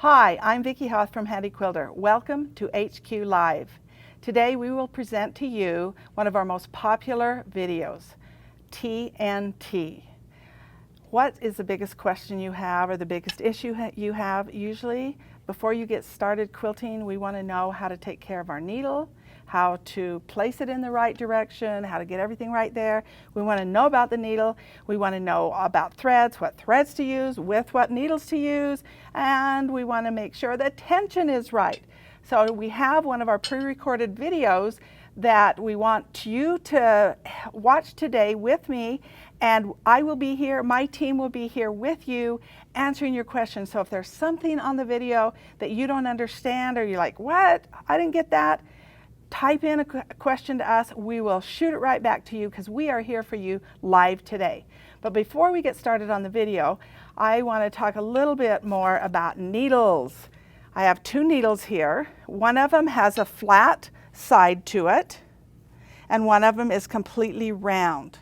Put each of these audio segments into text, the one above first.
Hi, I'm Vicki Hoth from Handi Quilter. Welcome to HQ Live. Today we will present to you one of our most popular videos, TNT. What is the biggest question you have or the biggest issue you have? Usually, before you get started quilting, we want to know how to take care of our needle, how to place it in the right direction, how to get everything right there. We want to know about the needle. We want to know about threads, what threads to use, with what needles to use, and we want to make sure the tension is right. So we have one of our pre-recorded videos that we want you to watch today with me, and I will be here, my team will be here with you answering your questions. So if there's something on the video that you don't understand or you're like, what? I didn't get that. Type in a question to us. We will shoot it right back to you because we are here for you live today. But before we get started on the video, I want to talk a little bit more about needles. I have two needles here. One of them has a flat side to it, and one of them is completely round.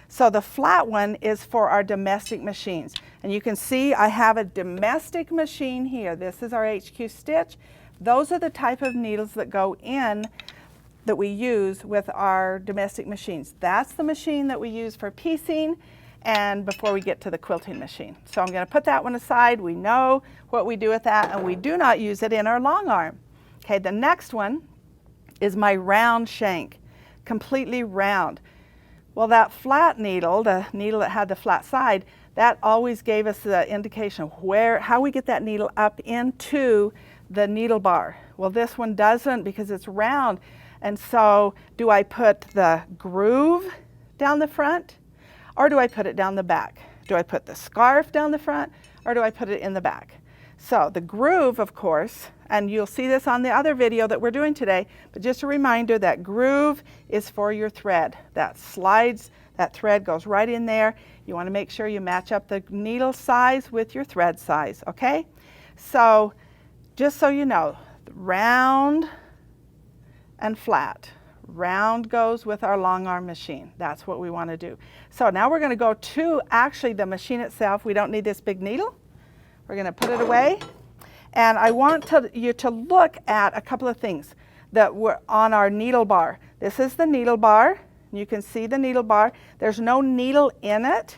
So the flat one is for our domestic machines. And you can see I have a domestic machine here. This is our HQ stitch. Those are the type of needles that go in that we use with our domestic machines. That's the machine that we use for piecing and before we get to the quilting machine. So I'm going to put that one aside. We know what we do with that, and we do not use it in our long arm. Okay, the next one is my round shank, completely round. Well, that flat needle, the needle that had the flat side, that always gave us the indication of how we get that needle up into the needle bar. Well, this one doesn't because it's round. And so do I put the groove down the front or do I put it down the back? Do I put the scarf down the front or do I put it in the back? So the groove, of course, and you'll see this on the other video that we're doing today, but just a reminder that groove is for your thread. That slides, that thread goes right in there. You want to make sure you match up the needle size with your thread size, okay? So just so you know, round and flat. Round goes with our long arm machine. That's what we want to do. So now we're going to go to actually the machine itself. We don't need this big needle. We're going to put it away. And I want you to look at a couple of things that were on our needle bar. This is the needle bar. You can see the needle bar. There's no needle in it,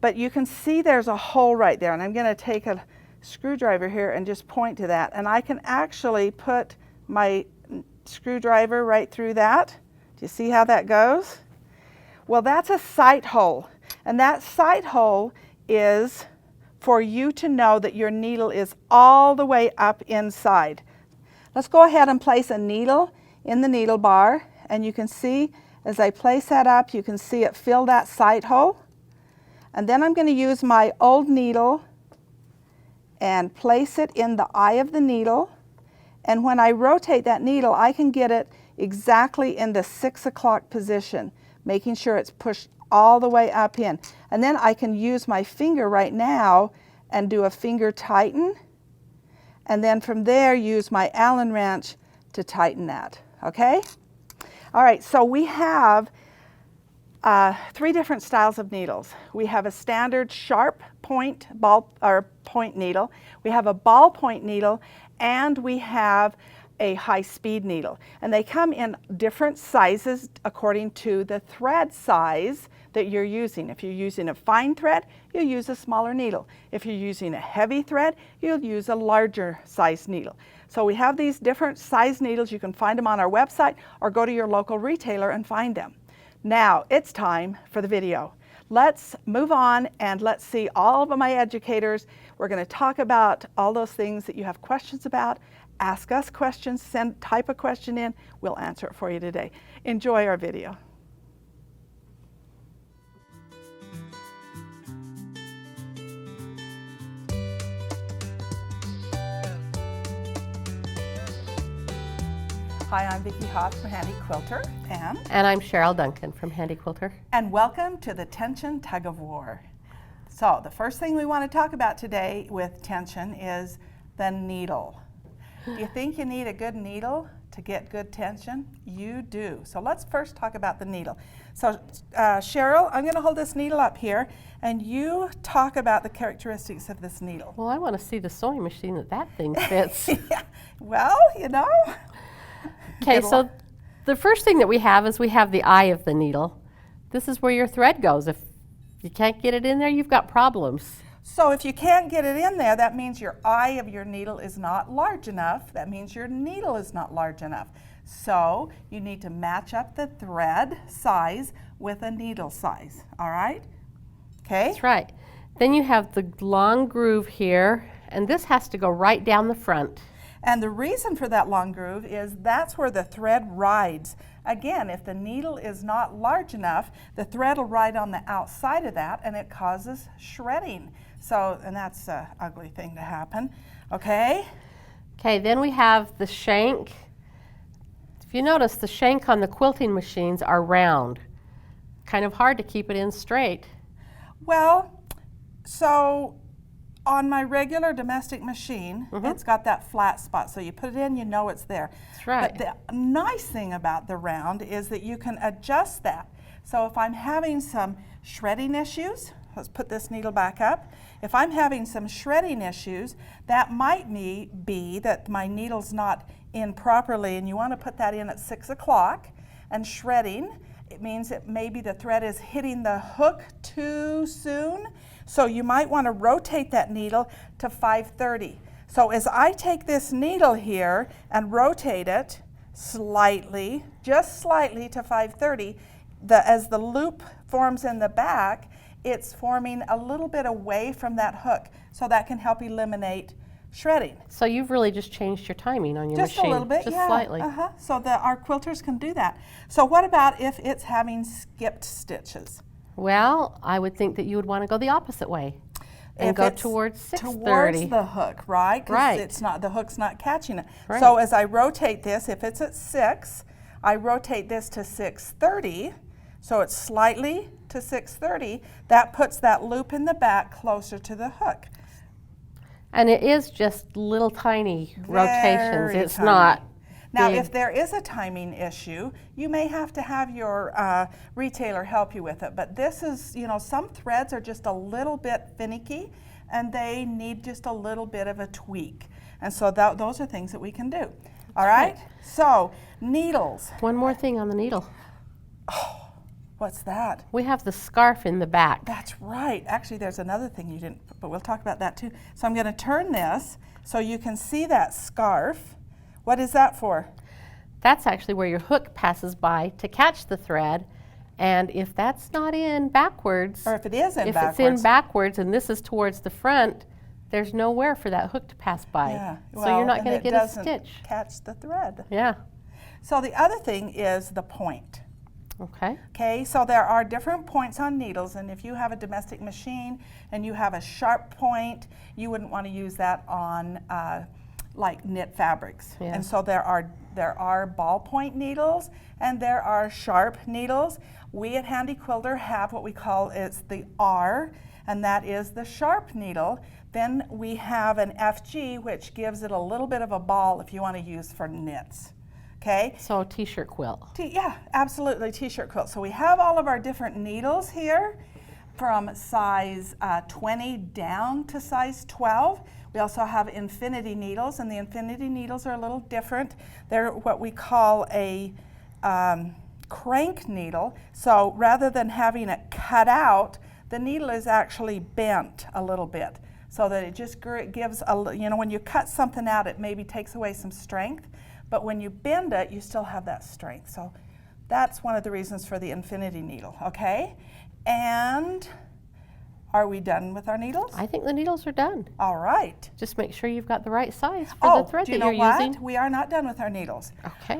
but you can see there's a hole right there. And I'm going to take a screwdriver here and just point to that. And I can actually put my screwdriver right through that. Do you see how that goes? Well, that's a sight hole. And that sight hole is for you to know that your needle is all the way up inside. Let's go ahead and place a needle in the needle bar, and you can see as I place that up, you can see it fill that sight hole. And then I'm going to use my old needle and place it in the eye of the needle, and when I rotate that needle, I can get it exactly in the 6 o'clock position, making sure it's pushed all the way up in. And then I can use my finger right now and do a finger tighten. And then from there, use my Allen wrench to tighten that, okay? All right, so we have 3 different styles of needles. We have a standard sharp point point needle. We have a ball point needle, and we have a high-speed needle. And they come in different sizes according to the thread size that you're using. If you're using a fine thread, you'll use a smaller needle. If you're using a heavy thread, you'll use a larger size needle. So we have these different size needles. You can find them on our website or go to your local retailer and find them. Now it's time for the video. Let's move on and let's see all of my educators. We're going to talk about all those things that you have questions about. Ask us questions, type a question in. We'll answer it for you today. Enjoy our video. Hi, I'm Vicki Hoth from Handi Quilter, and I'm Cheryl Duncan from Handi Quilter. And welcome to the Tension Tug of War. So the first thing we want to talk about today with tension is the needle. Do you think you need a good needle to get good tension? You do. So let's first talk about the needle. So Cheryl, I'm going to hold this needle up here, and you talk about the characteristics of this needle. Well, I want to see the sewing machine that thing fits. Yeah. Well, you know. Okay, so the first thing that we have is we have the eye of the needle. This is where your thread goes. If you can't get it in there, you've got problems. So if you can't get it in there, that means your eye of your needle is not large enough. That means your needle is not large enough. So you need to match up the thread size with a needle size, all right? Okay? That's right. Then you have the long groove here, and this has to go right down the front. And the reason for that long groove is that's where the thread rides. Again, if the needle is not large enough, the thread will ride on the outside of that, and it causes shredding. So, and that's an ugly thing to happen, okay? Okay, then we have the shank. If you notice, the shank on the quilting machines are round. Kind of hard to keep it in straight. Well, so on my regular domestic machine, it's got that flat spot. So you put it in, you know it's there. That's right. But the nice thing about the round is that you can adjust that. So if I'm having some shredding issues, let's put this needle back up. If I'm having some shredding issues, that might be that my needle's not in properly, and you want to put that in at 6 o'clock. And shredding, it means that maybe the thread is hitting the hook too soon. So you might want to rotate that needle to 5:30. So as I take this needle here and rotate it slightly, just slightly to 5:30, as the loop forms in the back, it's forming a little bit away from that hook. So that can help eliminate shredding. So you've really just changed your timing on your machine. Just a little bit, just yeah. slightly. So our quilters can do that. So what about if it's having skipped stitches? Well, I would think that you would want to go the opposite way and If go it's towards 6:30. Towards the hook, right? 'Cause Right. it's not, the hook's not catching it. Right. So as I rotate this, if it's at 6, I rotate this to 6:30. So it's slightly to 6:30. That puts that loop in the back closer to the hook. And it is just little tiny rotations. Very It's tiny. not Now, big. if there is a timing issue, you may have to have your retailer help you with it. But this is, you know, some threads are just a little bit finicky, and they need just a little bit of a tweak. And so those are things that we can do. All right? So, needles. One more thing on the needle. What's that? We have the scarf in the back. That's right. Actually, there's another thing you didn't, but we'll talk about that too. So I'm going to turn this so you can see that scarf. What is that for? That's actually where your hook passes by to catch the thread. And if that's not in backwards, Or if it is in if backwards. it's in backwards and this is towards the front, there's nowhere for that hook to pass by. Yeah. So you're not and going it to get a doesn't stitch. catch the thread. Yeah. So the other thing is the point. Okay. Okay, so there are different points on needles, and if you have a domestic machine and you have a sharp point, you wouldn't want to use that on like knit fabrics. Yeah. And so there are ballpoint needles and there are sharp needles. We at Handi Quilter have what we call the R, and that is the sharp needle. Then we have an FG, which gives it a little bit of a ball if you want to use for knits. Okay. So a t-shirt quilt. Yeah, absolutely, t-shirt quilt. So we have all of our different needles here from size 20 down to size 12. We also have infinity needles, and the infinity needles are a little different. They're what we call a crank needle. So rather than having it cut out, the needle is actually bent a little bit so that it just gives when you cut something out, it maybe takes away some strength. But when you bend it, you still have that strength. So that's one of the reasons for the infinity needle, okay? And are we done with our needles? I think the needles are done. All right. Just make sure you've got the right size for the thread do you that know you're what? using. We are not done with our needles. Okay.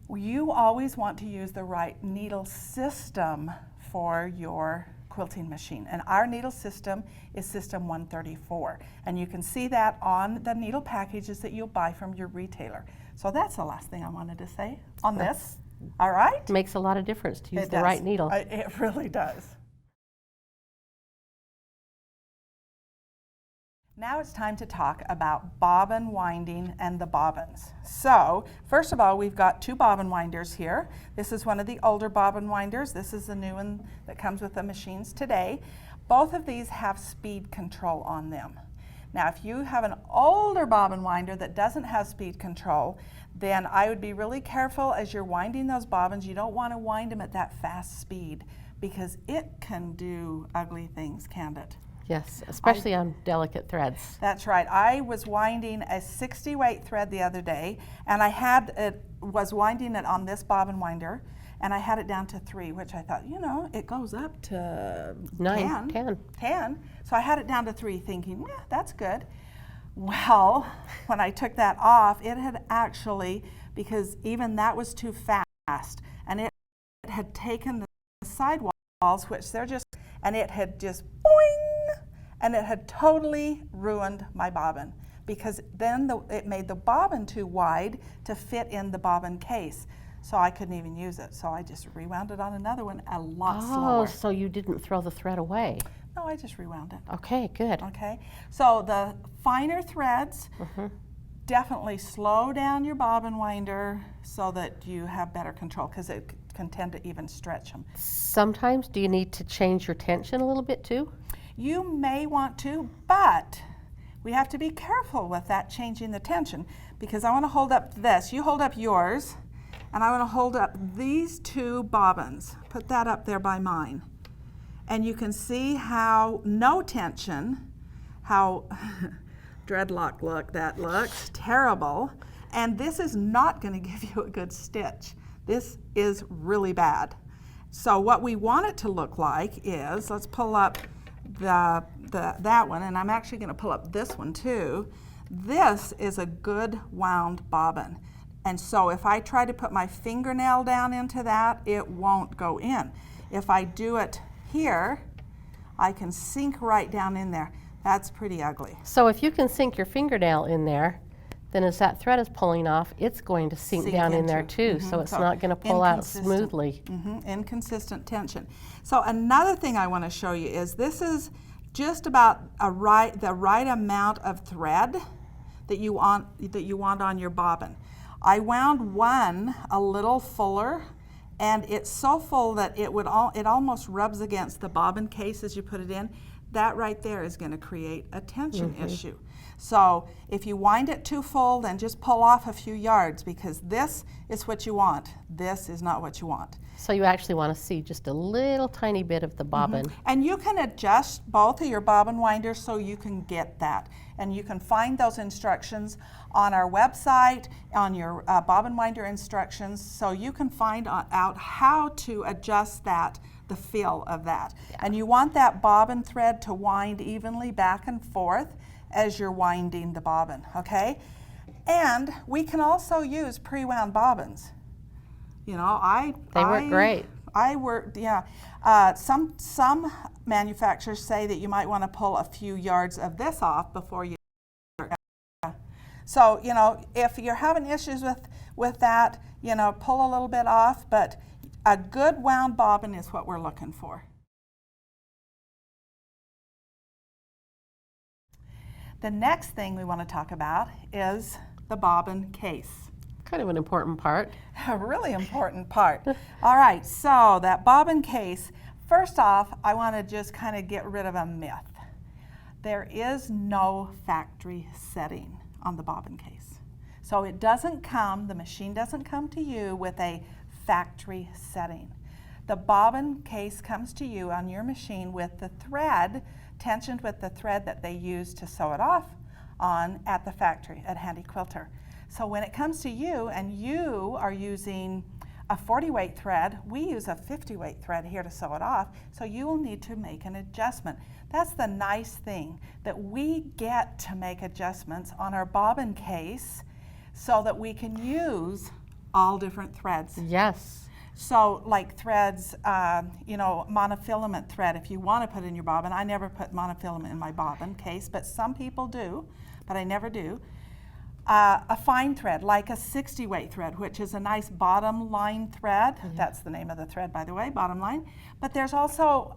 You always want to use the right needle system for your quilting machine. And our needle system is system 134. And you can see that on the needle packages that you'll buy from your retailer. So that's the last thing I wanted to say on this. All right? Makes a lot of difference to use It the does. right needle. It really does. Now it's time to talk about bobbin winding and the bobbins. So, first of all, we've got two bobbin winders here. This is one of the older bobbin winders. This is the new one that comes with the machines today. Both of these have speed control on them. Now, if you have an older bobbin winder that doesn't have speed control, then I would be really careful as you're winding those bobbins. You don't want to wind them at that fast speed because it can do ugly things, can't it? Yes, especially on delicate threads. That's right. I was winding a 60 weight thread the other day, and I was winding it on this bobbin winder, and I had it down to 3, which I thought, it goes up to 10. So I had it down to 3 thinking, that's good. Well, when I took that off, it had actually, because even that was too fast, and it had taken the sidewalls, which they're just, and it had just boing, and it had totally ruined my bobbin because then it made the bobbin too wide to fit in the bobbin case. So I couldn't even use it. So I just rewound it on another one a lot slower. Oh, so you didn't throw the thread away? No, I just rewound it. Okay, good. Okay, so the finer threads, definitely slow down your bobbin winder so that you have better control because it can tend to even stretch them. Sometimes do you need to change your tension a little bit too? You may want to, but we have to be careful with that changing the tension because I want to hold up this. You hold up yours, and I want to hold up these two bobbins. Put that up there by mine. And you can see how no tension, how dreadlock look that looks, terrible. And this is not going to give you a good stitch. This is really bad. So what we want it to look like is, let's pull up that one, and I'm actually going to pull up this one too. This is a good wound bobbin. And so if I try to put my fingernail down into that, it won't go in. If I do it here, I can sink right down in there. That's pretty ugly. So if you can sink your fingernail in there, then as that thread is pulling off, it's going to sink down in there too, so it's not going to pull out smoothly. Inconsistent tension. So another thing I want to show you is this is just about the right amount of thread that you want on your bobbin. I wound one a little fuller, and it's so full that it almost rubs against the bobbin case as you put it in. That right there is going to create a tension issue. So if you wind it too full, then just pull off a few yards because this is what you want. This is not what you want. So you actually want to see just a little tiny bit of the bobbin. And you can adjust both of your bobbin winders so you can get that. And you can find those instructions on our website, on your bobbin winder instructions, so you can find out how to adjust that, the feel of that. Yeah. And you want that bobbin thread to wind evenly back and forth as you're winding the bobbin, okay? And we can also use pre-wound bobbins. They work great. Some manufacturers say that you might want to pull a few yards of this off before you. So if you're having issues with that, pull a little bit off. But a good wound bobbin is what we're looking for. The next thing we want to talk about is the bobbin case. Kind of an important part. A really important part. All right, so that bobbin case, first off, I want to just kind of get rid of a myth. There is no factory setting on the bobbin case. So it doesn't come, the machine doesn't come to you with a factory setting. The bobbin case comes to you on your machine with the thread, tensioned with the thread that they use to sew it off on at the factory at Handi Quilter. So when it comes to you and you are using a 40 weight thread, we use a 50 weight thread here to sew it off, so you will need to make an adjustment. That's the nice thing, that we get to make adjustments on our bobbin case so that we can use all different threads. Yes. So like threads, monofilament thread, if you want to put in your bobbin. I never put monofilament in my bobbin case, but some people do, but I never do. A fine thread, like a 60 weight thread, which is a nice bottom line thread. Yeah. That's the name of the thread, by the way, bottom line. But there's also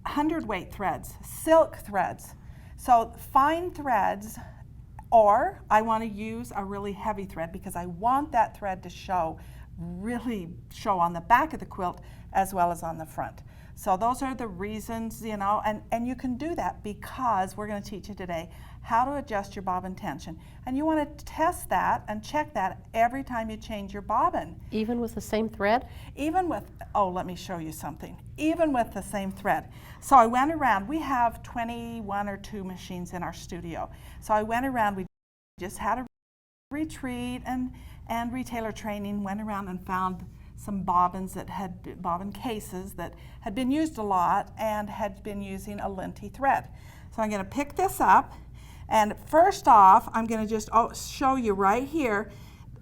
100 weight threads, silk threads. So fine threads, or I want to use a really heavy thread because I want that thread to really show on the back of the quilt as well as on the front. So those are the reasons, you know, and you can do that because we're going to teach you today how to adjust your bobbin tension. And you want to test that and check that every time you change your bobbin. Even with the same thread? Even with, oh, let me show you something. Even with the same thread. So I went around, we have 21 or 2 machines in our studio. So I went around, we just had a retreat and retailer training, went around and found some bobbins bobbin cases that had been used a lot and had been using a linty thread. So I'm going to pick this up, and first off, I'm going to just show you right here.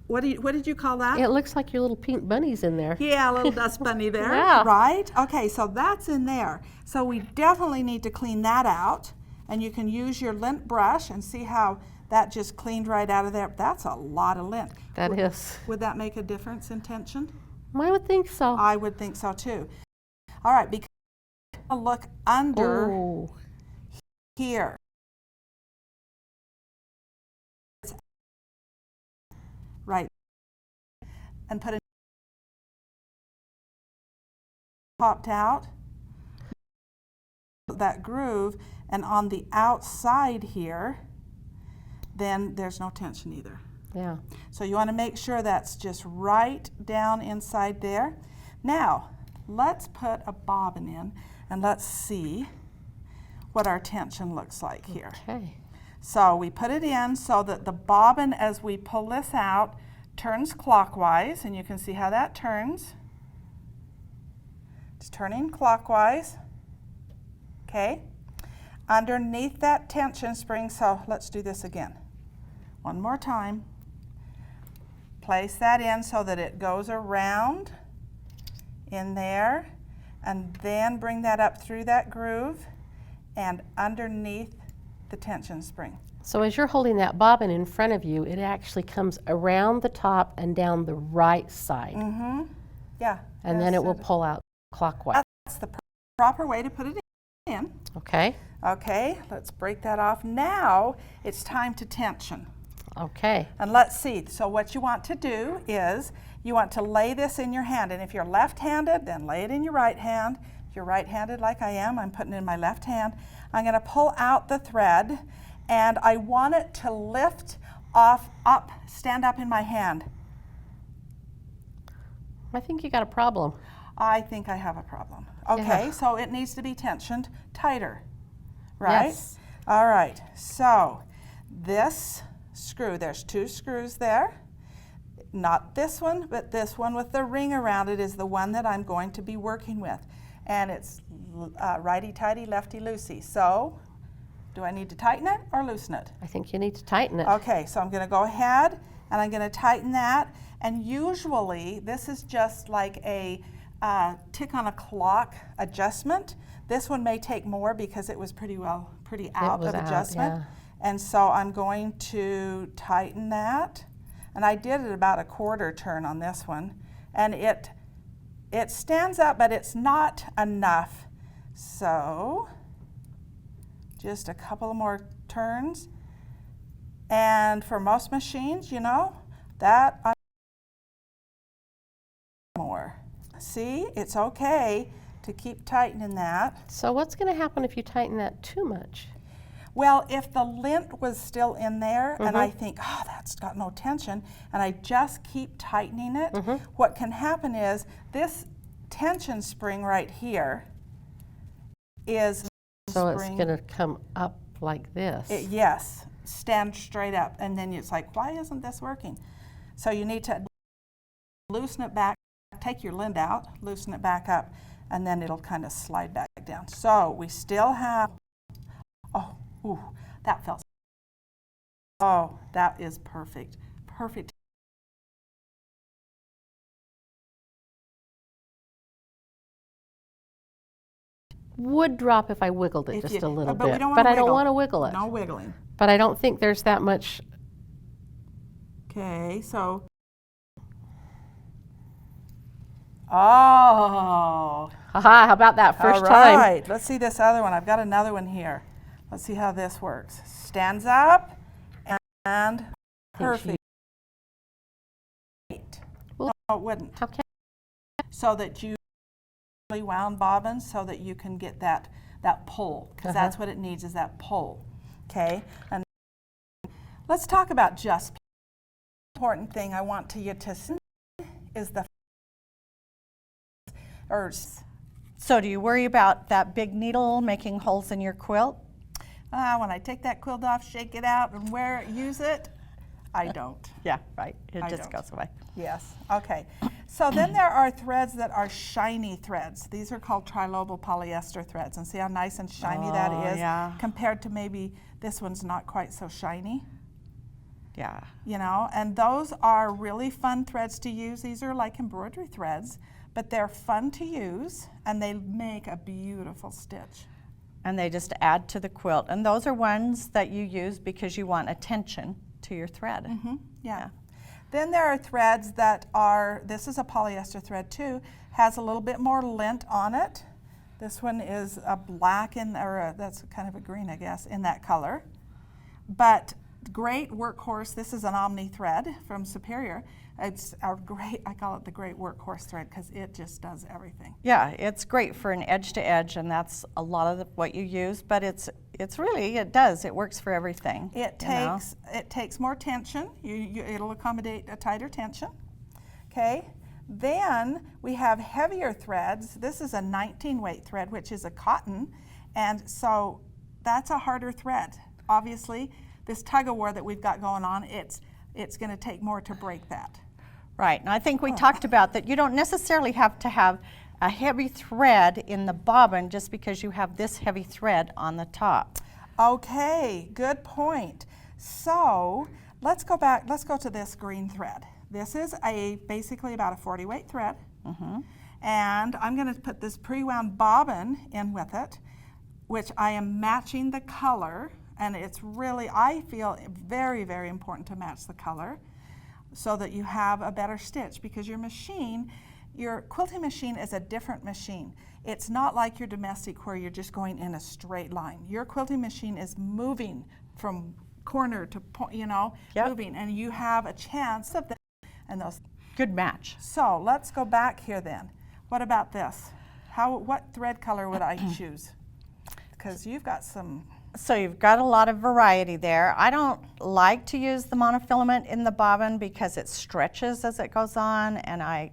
What did you call that? It looks like your little pink bunnies in there. Yeah, a little dust bunny there. Yeah. Right? Okay, so that's in there. So we definitely need to clean that out, and you can use your lint brush and see how that just cleaned right out of there. That's a lot of lint. That is. Would that make a difference in tension? I would think so. I would think so too. All right, because look under here. Right. And put it popped out. That groove, and on the outside here, then there's no tension either. Yeah. So you want to make sure that's just right down inside there. Now, let's put a bobbin in and let's see what our tension looks like here. Okay. So we put it in so that the bobbin, as we pull this out, turns clockwise, and you can see how that turns. It's turning clockwise. Okay. Underneath that tension spring, so let's do this again. One more time. Place that in so that it goes around in there, and then bring that up through that groove and underneath the tension spring. So as you're holding that bobbin in front of you, it actually comes around the top and down the right side. Mm-hmm. Yeah. And then it will pull out clockwise. That's the proper way to put it in. Okay. Okay, let's break that off. Now it's time to tension. Okay. And let's see. So what you want to do is you want to lay this in your hand. And if you're left-handed, then lay it in your right hand. If you're right-handed like I am, I'm putting it in my left hand. I'm going to pull out the thread, and I want it to lift off, up, stand up in my hand. I think you got a problem. I think I have a problem. Okay, Yeah. so it needs to be tensioned tighter, right? Yes. All right, so this screw, there's 2 screws there. Not this one, but this one with the ring around it is the one that I'm going to be working with. And it's righty-tighty, lefty-loosey. So, do I need to tighten it or loosen it? I think you need to tighten it. Okay, so I'm going to go ahead and I'm going to tighten that. And usually, this is just like a tick on a clock adjustment. This one may take more because it was pretty out of adjustment. Yeah. And so I'm going to tighten that. And I did it about a 1/4 turn on this one. And it stands up, but it's not enough. So just a couple more turns. And for most machines, you know, that more. See, it's okay to keep tightening that. So what's going to happen if you tighten that too much? Well, if the lint was still in there and I think, oh, that's got no tension, and I just keep tightening it, what can happen is this tension spring right here is So it's going to come up like this. Yes, stand straight up, and then it's like, why isn't this working? So you need to loosen it back, take your lint out, loosen it back up, and then it'll kind of slide back down. So we still have, ooh, that felt, oh, that is perfect, perfect. Would drop if I wiggled it just a little but we bit, don't but wanna I don't wiggle. want to wiggle it. No wiggling. But I don't think there's that much. Okay, so, oh. Haha, how about that first All time? right, let's see this other one. I've got another one here. Let's see how this works. Stands up and perfect. Well, No, it wouldn't. Okay. So that you really wound bobbin so that you can get that pull, because that's what it needs, is that pull. Okay, and let's talk about just important thing I want you to see is the So do you worry about that big needle making holes in your quilt? when I take that quilt off, shake it out, and use it, I don't. Yeah, right. It I just don't. goes away. Yes. Okay. So then there are threads that are shiny threads. These are called trilobal polyester threads, and see how nice and shiny that is compared to maybe this one's not quite so shiny. Yeah. You know, and those are really fun threads to use. These are like embroidery threads, but they're fun to use and they make a beautiful stitch. And they just add to the quilt. And those are ones that you use because you want attention to your thread. Mm-hmm. Yeah. Then there are threads that are, this is a polyester thread too, has a little bit more lint on it. This one is a black that's kind of a green, I guess, in that color. But great workhorse, this is an Omni thread from Superior. It's our great, I call it the great workhorse thread because it just does everything. Yeah, it's great for an edge to edge, and that's a lot of what you use, but it works for everything. It takes more tension. It'll accommodate a tighter tension. Okay. Then we have heavier threads. This is a 19 weight thread, which is a cotton, and so that's a harder thread. Obviously, this tug-of-war that we've got going on, it's going to take more to break that. Right, and I think we talked about that you don't necessarily have to have a heavy thread in the bobbin just because you have this heavy thread on the top. Okay, good point. So let's go to this green thread. This is basically about a 40 weight thread. Mm-hmm. And I'm going to put this pre-wound bobbin in with it, which I am matching the color. And it's really, I feel, very, very important to match the color so that you have a better stitch, because your quilting machine is a different machine. It's not like your domestic where you're just going in a straight line. Your quilting machine is moving from corner to point, moving, and you have a chance of that. And those. Good match. So let's go back here then. What about this? What thread color would I choose? Because you've got some. So you've got a lot of variety there. I don't like to use the monofilament in the bobbin because it stretches as it goes on, and I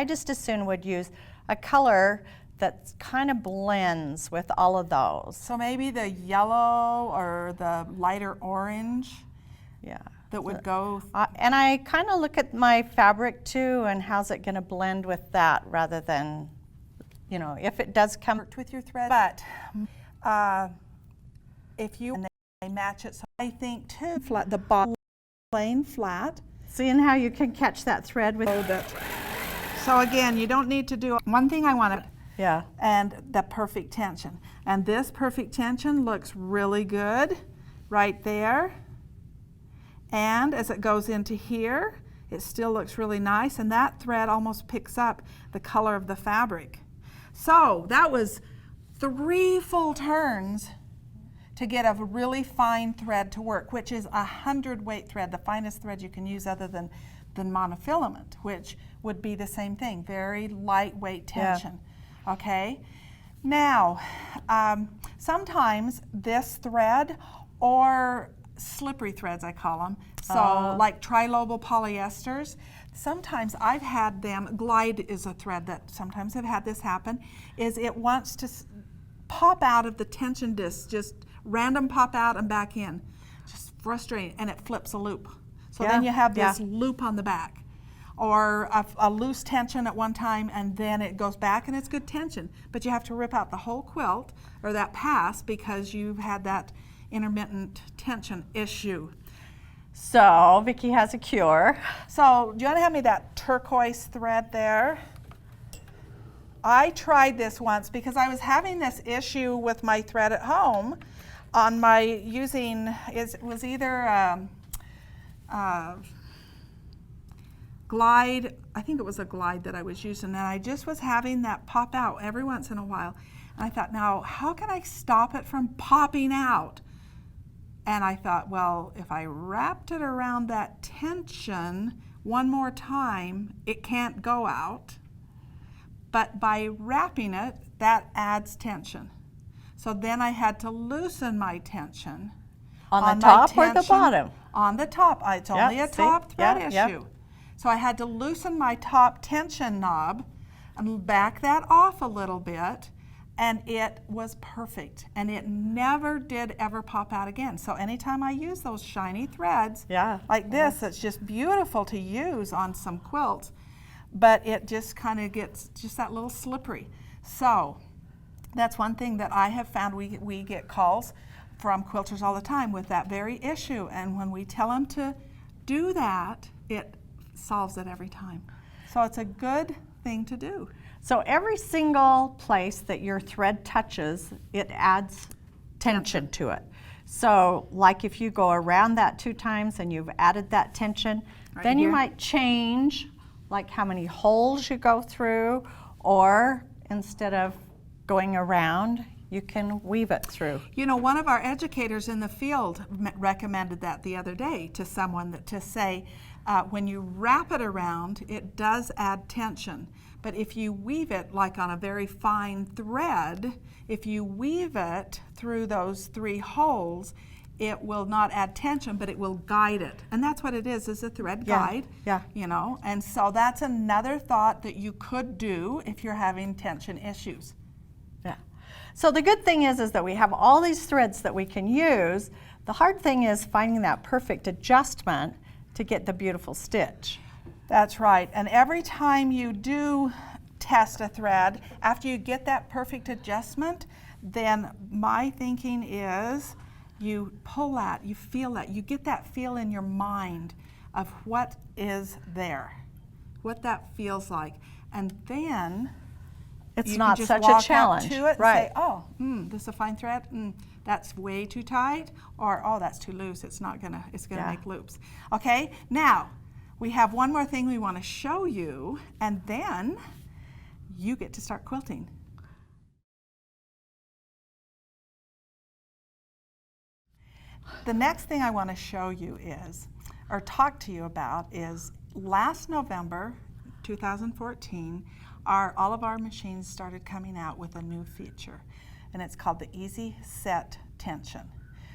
just as soon would use a color that kind of blends with all of those. So maybe the yellow or the lighter orange. Yeah. That would go. And I kind of look at my fabric too, and how's it going to blend with that, rather than, if it does come with your thread. But if they match it, so I think too, the bottom plain flat. Seeing how you can catch that thread with. So again, you don't need to do one thing. I want it. Yeah. And the perfect tension. And this perfect tension looks really good right there. And as it goes into here, it still looks really nice, and that thread almost picks up the color of the fabric. So that was 3 full turns to get a really fine thread to work, which is a 100 weight thread, the finest thread you can use other than monofilament, which would be the same thing, very lightweight tension. Yeah. Okay. Now, sometimes this thread, or slippery threads I call them, so like trilobal polyesters, sometimes I've had them, glide is a thread that sometimes I've had this happen, is it wants to pop out of the tension disc, just random pop out and back in, just frustrating, and it flips a loop. So then you have this loop on the back, or a loose tension at one time, and then it goes back and it's good tension, but you have to rip out the whole quilt or that pass because you've had that intermittent tension issue. So Vicki has a cure. So do you want to hand me that turquoise thread there? I tried this once because I was having this issue with my thread at home on my it was either glide, I think it was a glide that I was using, and I just was having that pop out every once in a while. And I thought, now, how can I stop it from popping out? And I thought, well, if I wrapped it around that tension one more time, it can't go out. But by wrapping it, that adds tension. So then I had to loosen my tension. On the top or the bottom? On the top. It's only a top thread issue. Yep. So I had to loosen my top tension knob and back that off a little bit, and it was perfect. And it never did ever pop out again. So anytime I use those shiny threads like this, it's just beautiful to use on some quilts, but it just kind of gets just that little slippery. So that's one thing that I have found. We get calls from quilters all the time with that very issue, and when we tell them to do that, it solves it every time. So it's a good thing to do. So every single place that your thread touches, it adds tension to it. So like if you go around that 2 times and you've added that tension, then you might change like how many holes you go through, or instead of going around, you can weave it through. You know, one of our educators in the field recommended that the other day to someone, to say when you wrap it around, it does add tension. But if you weave it like on a very fine thread, if you weave it through those 3 holes, it will not add tension, but it will guide it. And that's what it is a thread guide. Yeah. You know, and so that's another thought that you could do if you're having tension issues. Yeah. So the good thing is that we have all these threads that we can use. The hard thing is finding that perfect adjustment to get the beautiful stitch. That's right. And every time you do test a thread, after you get that perfect adjustment, then my thinking is you pull that, you feel that, you get that feel in your mind of what is there, what that feels like. And then it's you not can just such walk a challenge. Up to it right. And say, oh, this is a fine thread. That's way too tight, or oh, that's too loose. It's gonna make loops. Okay, now we have one more thing we want to show you, and then you get to start quilting. The next thing I want to show you is, or talk to you about, is last November 2014, all of our machines started coming out with a new feature, and it's called the Easy Set Tension.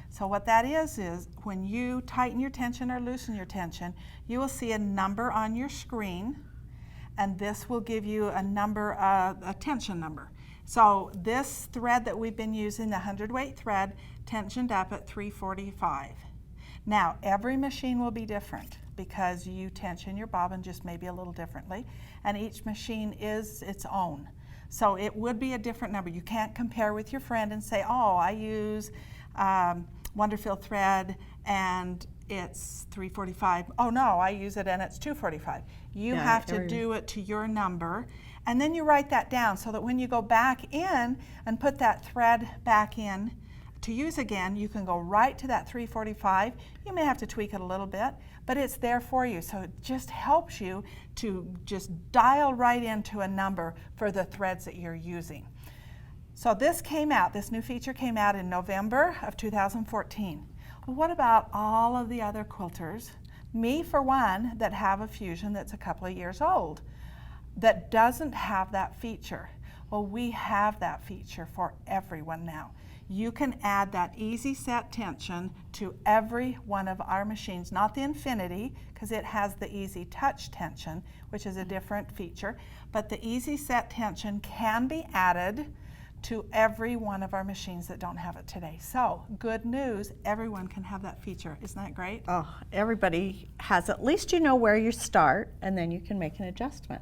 So what that is when you tighten your tension or loosen your tension, you will see a number on your screen, and this will give you a number, a tension number. So this thread that we've been using, the 100-weight thread, tensioned up at 345. Now, every machine will be different because you tension your bobbin just maybe a little differently, and each machine is its own. So it would be a different number. You can't compare with your friend and say, oh, I use Wonderfield thread and it's 345. Oh no, I use it and it's 245. You have to do it to your number, and then you write that down so that when you go back in and put that thread back in to use again, you can go right to that 345. You may have to tweak it a little bit, but it's there for you. So it just helps you to just dial right into a number for the threads that you're using. So this new feature came out in November of 2014. Well, what about all of the other quilters, me for one, that have a Fusion that's a couple of years old, that doesn't have that feature? Well, we have that feature for everyone now. You can add that easy set tension to every one of our machines, not the Infinity, because it has the easy touch tension, which is a different feature, but the easy set tension can be added to every one of our machines that don't have it today. So, good news, everyone can have that feature. Isn't that great? Oh, everybody has, at least you know where you start, and then you can make an adjustment.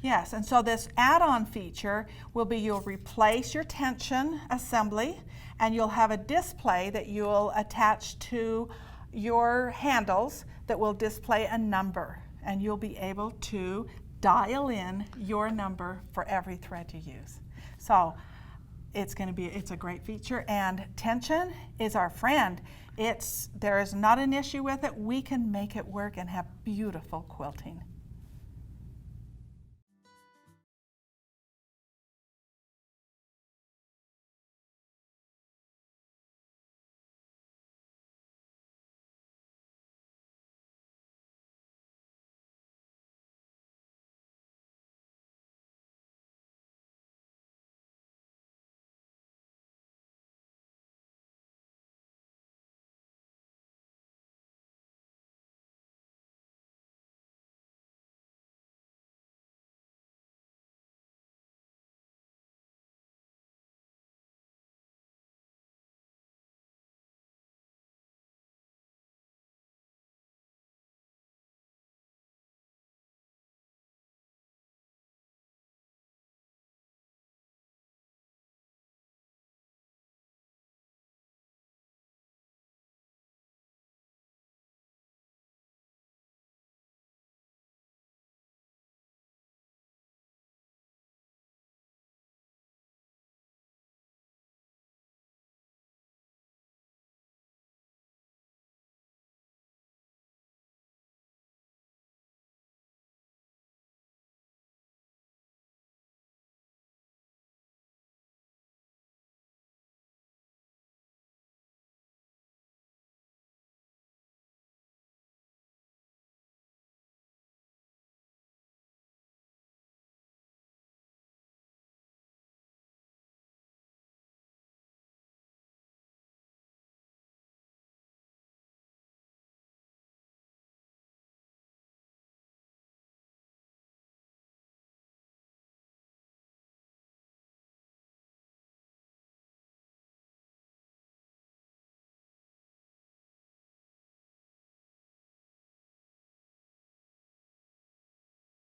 Yes, and so this add-on feature will be you'll replace your tension assembly, and you'll have a display that you'll attach to your handles that will display a number, and you'll be able to dial in your number for every thread you use. So it's a great feature, and tension is our friend. There is not an issue with it. We can make it work and have beautiful quilting.